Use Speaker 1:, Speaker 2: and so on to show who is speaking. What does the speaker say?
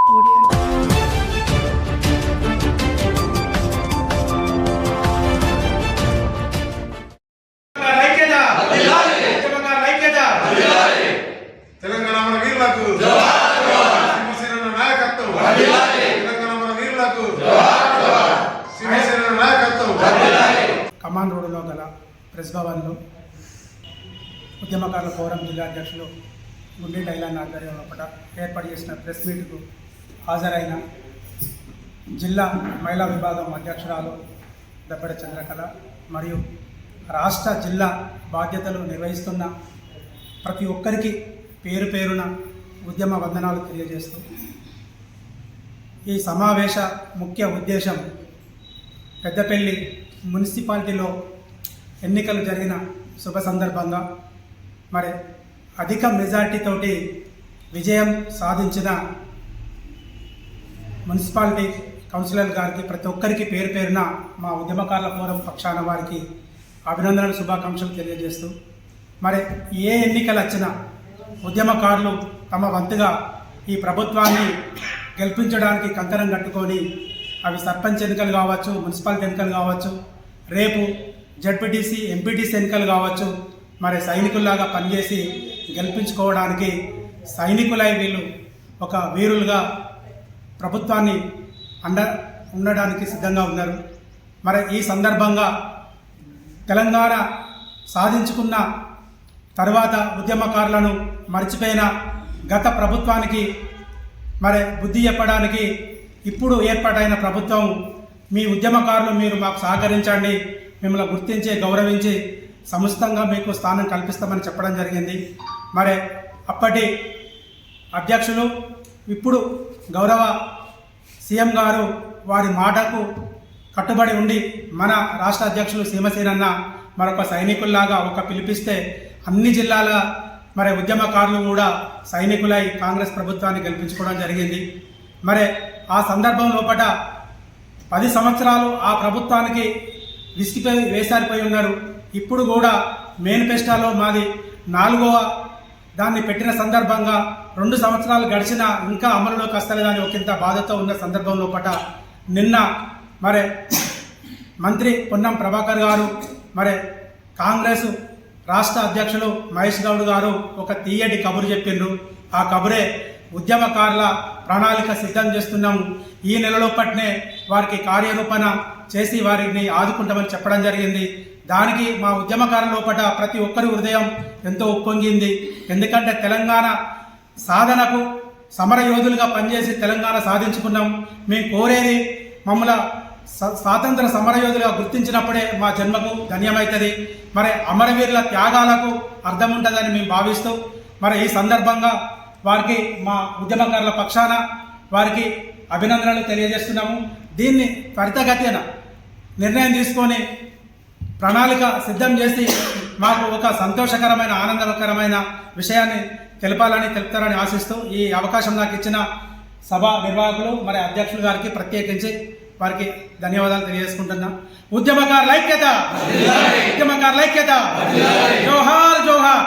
Speaker 1: తెలంగాణ మన వీరులకు శివసేన నాయకత్వం. తెలంగాణ మన వీరులకు శివసేన నాయకత్వం.
Speaker 2: కమాండ్ రోడ్డులో గల ప్రెస్ భవన్లో ఉద్యమకారుల ఫోరం జిల్లా అధ్యక్షులు గుండె డైలాన్ ఆధ్వర్యంలో ఏర్పాటు చేసిన ప్రెస్ మీట్కు హాజరైన జిల్లా మహిళా విభాగం అధ్యక్షురాలు దబ్బెడ చంద్రకళ మరియు రాష్ట్ర జిల్లా బాధ్యతలు నిర్వహిస్తున్న ప్రతి ఒక్కరికి పేరు పేరున ఉద్యమ వందనాలు తెలియజేస్తూ ఈ సమావేశ ముఖ్య ఉద్దేశం పెద్దపల్లి మున్సిపాలిటీలో ఎన్నికలు జరిగిన శుభ సందర్భంగా మరి అధిక మెజార్టీతోటి విజయం సాధించిన మున్సిపాలిటీ కౌన్సిలర్ గారికి ప్రతి ఒక్కరికి పేరు పేరున మా ఉద్యమకారుల ఫోరం పక్షాన వారికి అభినందనలు శుభాకాంక్షలు తెలియజేస్తూ మరి ఏ ఎన్నికలు వచ్చినా ఉద్యమకారులు తమ వంతుగా ఈ ప్రభుత్వాన్ని గెలిపించడానికి కంకణం కట్టుకొని అవి సర్పంచ్ ఎన్నికలు కావచ్చు, మున్సిపాలిటీ ఎన్నికలు కావచ్చు, రేపు జడ్పీటీసీ ఎంపీటీసీ ఎన్నికలు కావచ్చు, మరి సైనికుల్లాగా పనిచేసి గెలిపించుకోవడానికి సైనికులై వీళ్ళు ఒక వీరులుగా ప్రభుత్వాన్ని ఉండడానికి సిద్ధంగా ఉన్నారు. మరి ఈ సందర్భంగా తెలంగాణ సాధించుకున్న తర్వాత ఉద్యమకారులను మర్చిపోయిన గత ప్రభుత్వానికి మరి బుద్ధి చెప్పడానికి ఇప్పుడు ఏర్పాటైన ప్రభుత్వం మీ ఉద్యమకారులు మీరు మాకు సహకరించండి, మిమ్మల్ని గుర్తించి గౌరవించి సముచితంగా మీకు స్థానం కల్పిస్తామని చెప్పడం జరిగింది. మరి అప్పటి అధ్యక్షులు ఇప్పుడు గౌరవ సీఎం గారు వారి మాటకు కట్టుబడి ఉండి మన రాష్ట్ర అధ్యక్షులు సీమసేనన్న మరొక సైనికుల్లాగా ఒక పిలిపిస్తే అన్ని జిల్లాల మరి ఉద్యమకారులు కూడా సైనికులై కాంగ్రెస్ ప్రభుత్వాన్ని గెలిపించుకోవడం జరిగింది. మరి ఆ సందర్భం లోపల 10 సంవత్సరాలు ఆ ప్రభుత్వానికి విసిగిపోయి వేసారిపోయి ఉన్నారు. ఇప్పుడు కూడా మేనిఫెస్టోలో మాది 4వ దాన్ని పెట్టిన సందర్భంగా 2 సంవత్సరాలు గడిచినా ఇంకా అమలులోకి వస్తలేదని ఒకంత బాధతో ఉన్న సందర్భం లోపల నిన్న మరి మంత్రి పొన్నం ప్రభాకర్ గారు మరి కాంగ్రెస్ రాష్ట్ర అధ్యక్షులు మహేష్ గౌడ్ గారు ఒక తీయటి కబురు చెప్పిండ్రు. ఆ కబురే ఉద్యమకారుల ప్రణాళిక సిద్ధం చేస్తున్నాము, ఈ నెలలోపట్నే వారికి కార్యరూపణ చేసి వారిని ఆదుకుంటామని చెప్పడం జరిగింది. దానికి మా ఉద్యమకారుల లోపల ప్రతి ఒక్కరి హృదయం ఎంతో ఉప్పొంగింది. ఎందుకంటే తెలంగాణ సాధనకు సమరయోధులుగా పనిచేసి తెలంగాణ సాధించుకున్నాం. మేము కోరేది మమ్మల్ని స్వాతంత్ర సమరయోధులుగా గుర్తించినప్పుడే మా జన్మకు ధన్యమవుతుంది. మరి అమరవీరుల త్యాగాలకు అర్థం ఉంటుందని మేము భావిస్తూ మరి ఈ సందర్భంగా వారికి మా ఉద్యమకారుల పక్షాన వారికి అభినందనలు తెలియజేస్తున్నాము. దీన్ని త్వరితగతిన నిర్ణయం తీసుకొని ప్రణాళిక సిద్ధం చేసి మాకు ఒక సంతోషకరమైన ఆనందకరమైన విషయాన్ని తెలుపుతారని ఆశిస్తూ ఈ అవకాశం నాకు ఇచ్చిన సభ నిర్వాహకులు మరి అధ్యక్షులు గారికి ప్రత్యేకించి వారికి ధన్యవాదాలు తెలియజేసుకుంటున్నా. ఉద్యమకారుల ఐక్యత, ఉద్యమకారుల ఐక్యత, జోహార్ జోహార్.